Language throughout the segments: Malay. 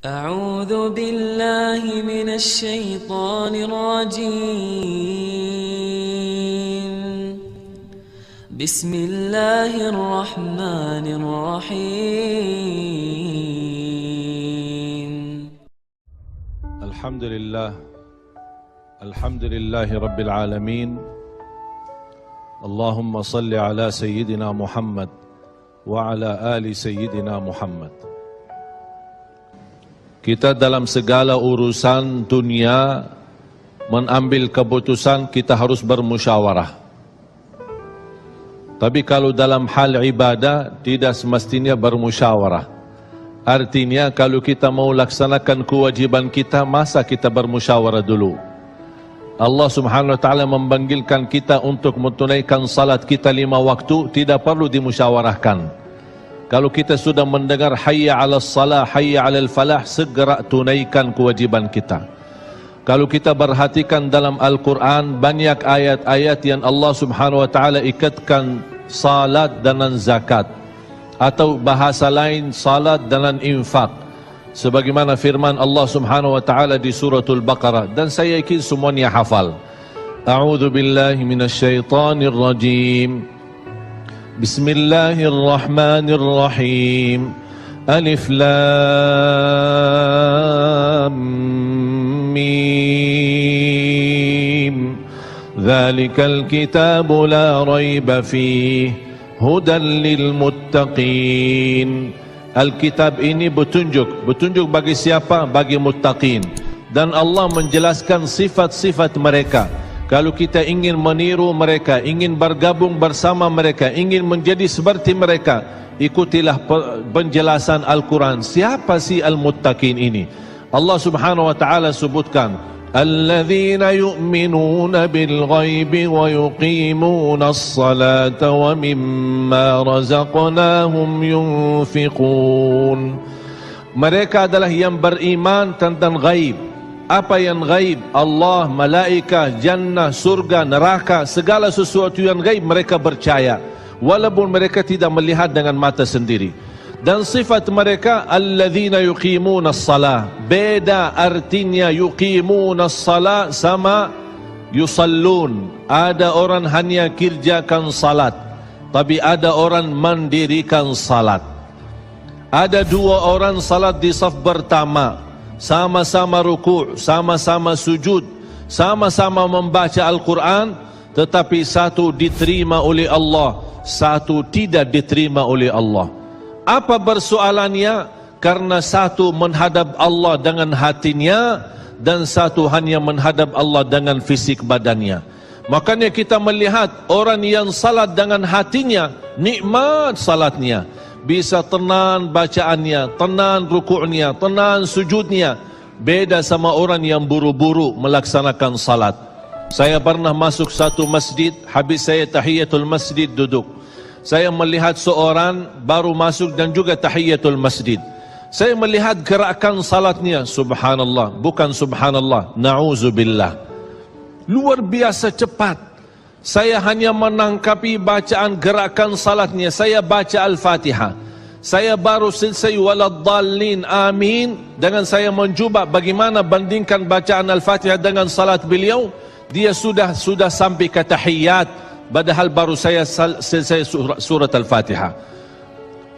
أعوذ بالله من الشيطان الرجيم بسم الله الرحمن الرحيم الحمد لله رب العالمين اللهم صل على سيدنا محمد وعلى آل سيدنا محمد. Kita dalam segala urusan dunia mengambil keputusan kita harus bermusyawarah. Tapi kalau dalam hal ibadah tidak semestinya bermusyawarah. Artinya kalau kita mau laksanakan kewajiban kita, masa kita bermusyawarah dulu? Allah subhanahu wa ta'ala memanggilkan kita untuk menunaikan salat kita 5 waktu, tidak perlu dimusyawarahkan. Kalau kita sudah mendengar hayya 'alas salah, hayya 'alal falah, segera tunaikan kewajiban kita. Kalau kita perhatikan dalam Al-Quran, banyak ayat-ayat yang Allah subhanahu wa ta'ala ikatkan salat dengan zakat, atau bahasa lain salat dengan infak, sebagaimana firman Allah subhanahu wa ta'ala di suratul Baqarah, dan saya yakin semuanya hafal. A'udzu billahi minasyaitonir rajim. Bismillahirrahmanirrahim. Alif lam mim. Dzalikal kitabu la raiba fihi hudan lil muttaqin. Alkitab ini petunjuk bagi siapa? Bagi muttaqin. Dan Allah menjelaskan sifat-sifat mereka. Kalau kita ingin meniru mereka, ingin bergabung bersama mereka, ingin menjadi seperti mereka, ikutilah penjelasan Al-Quran. Siapa si al-muttaqin ini? Allah subhanahu wa ta'ala sebutkan, Alladzina yu'minuna bil-ghaibi wa yuqimuna as-salata wa mimma razaqnahum yunfiqun. Mereka adalah yang beriman tentang ghaib. Apa yang gaib? Allah, malaikat, jannah, surga, neraka, segala sesuatu yang gaib mereka percaya, walaupun mereka tidak melihat dengan mata sendiri. Dan sifat mereka alladzina yuqimuna as-salah. Beda artinya yuqimuna as-salah sama yusallun. Ada orang hanya kerjakan salat, tapi ada orang mendirikan salat. Ada 2 orang salat di saf pertama, sama-sama ruku', sama-sama sujud, sama-sama membaca Al-Quran, tetapi satu diterima oleh Allah, satu tidak diterima oleh Allah. Apa persoalannya? Karena satu menghadap Allah dengan hatinya, dan satu hanya menghadap Allah dengan fisik badannya. Makanya kita melihat orang yang salat dengan hatinya, nikmat salatnya, bisa tenang bacaannya, tenang rukuknya, tenang sujudnya. Beda sama orang yang buru-buru melaksanakan salat. Saya pernah masuk satu masjid, habis saya tahiyatul masjid duduk. Saya melihat seorang baru masuk dan juga tahiyatul masjid. Saya melihat gerakan salatnya, subhanallah, bukan subhanallah, na'udzubillah, luar biasa cepat. Saya hanya menangkapi bacaan gerakan salatnya. Saya baca Al-Fatihah, saya baru selesai waladdallin amin, dengan saya mencuba bagaimana bandingkan bacaan Al-Fatihah dengan salat beliau, dia sudah sampai ke tahiyat, padahal baru saya selesai surat Al-Fatihah.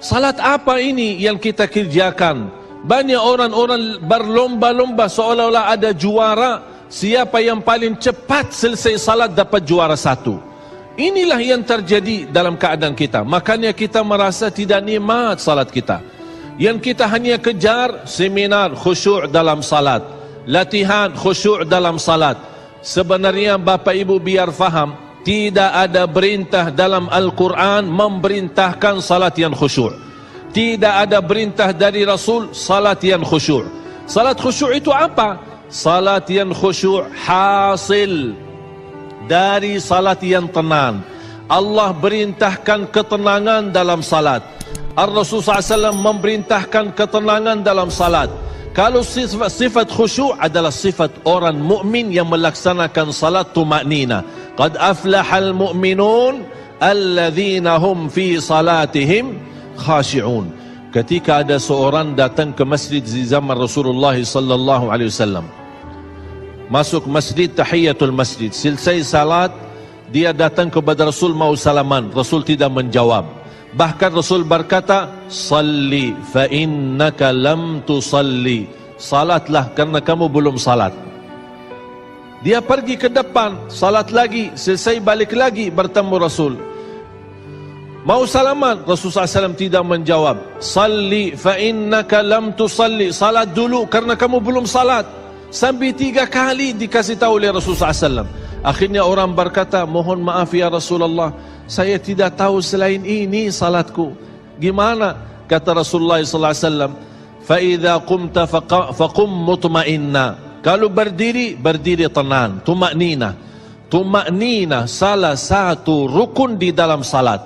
Salat apa ini yang kita kerjakan? Banyak orang-orang berlomba-lomba seolah-olah ada juara. Siapa yang paling cepat selesai salat dapat juara 1. Inilah yang terjadi dalam keadaan kita. Makanya kita merasa tidak nikmat salat kita. Yang kita hanya kejar seminar khusyuk dalam salat, latihan khusyuk dalam salat. Sebenarnya Bapak Ibu biar faham, tidak ada perintah dalam Al-Quran memerintahkan salat yang khusyuk. Tidak ada perintah dari Rasul salat yang khusyuk. Salat khusyuk itu apa? Salat yang khusyuk hasil dari salat yang tenang. Allah perintahkan ketenangan dalam salat. Ar-Rasul SAW memerintahkan ketenangan dalam salat. Kalau sifat khusyuk adalah sifat orang mukmin yang melaksanakan salat tuma'nina. Qad aflahal mu'minun alladzina hum fi salatihim khashi'un. ketika ada seorang datang ke masjid di zaman Rasulullah sallallahu alaihi wasallam. Masuk masjid, tahiyatul masjid, selesai salat, dia datang kepada Rasul mau salaman, Rasul tidak menjawab. Bahkan Rasul berkata, "Salli fa innaka lam tusalli." Salatlah karena kamu belum salat. Dia pergi ke depan, salat lagi, selesai balik lagi bertemu Rasul. Mau salaman, Rasulullah SAW tidak menjawab. Salli fa innaka lam tusalli. Salat dulu karena kamu belum salat. Sampai 3 kali dikasih tahu oleh Rasulullah SAW. Akhirnya orang berkata, mohon maaf ya Rasulullah, saya tidak tahu selain ini salatku. Gimana? Kata Rasulullah SAW, fa idza qumta faqum mutma'inna. Kalau berdiri, berdiri tenang, tumaknina. Tumaknina salah satu rukun di dalam salat.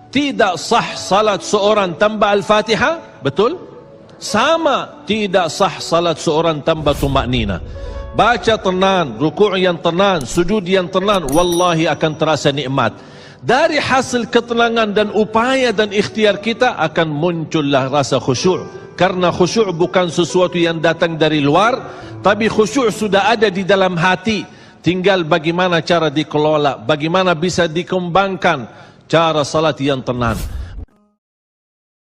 Tidak sah salat seorang tanpa Al-Fatihah, betul? Sama, tidak sah salat seorang tanpa tumaknina. Baca tenang, rukuk yang tenang, sujud yang tenang, wallahi akan terasa nikmat. Dari hasil ketenangan dan upaya dan ikhtiar kita akan muncullah rasa khusyuk. Karena khusyuk bukan sesuatu yang datang dari luar, tapi khusyuk sudah ada di dalam hati. Tinggal bagaimana cara dikelola, bagaimana bisa dikembangkan cara salat yang tenang.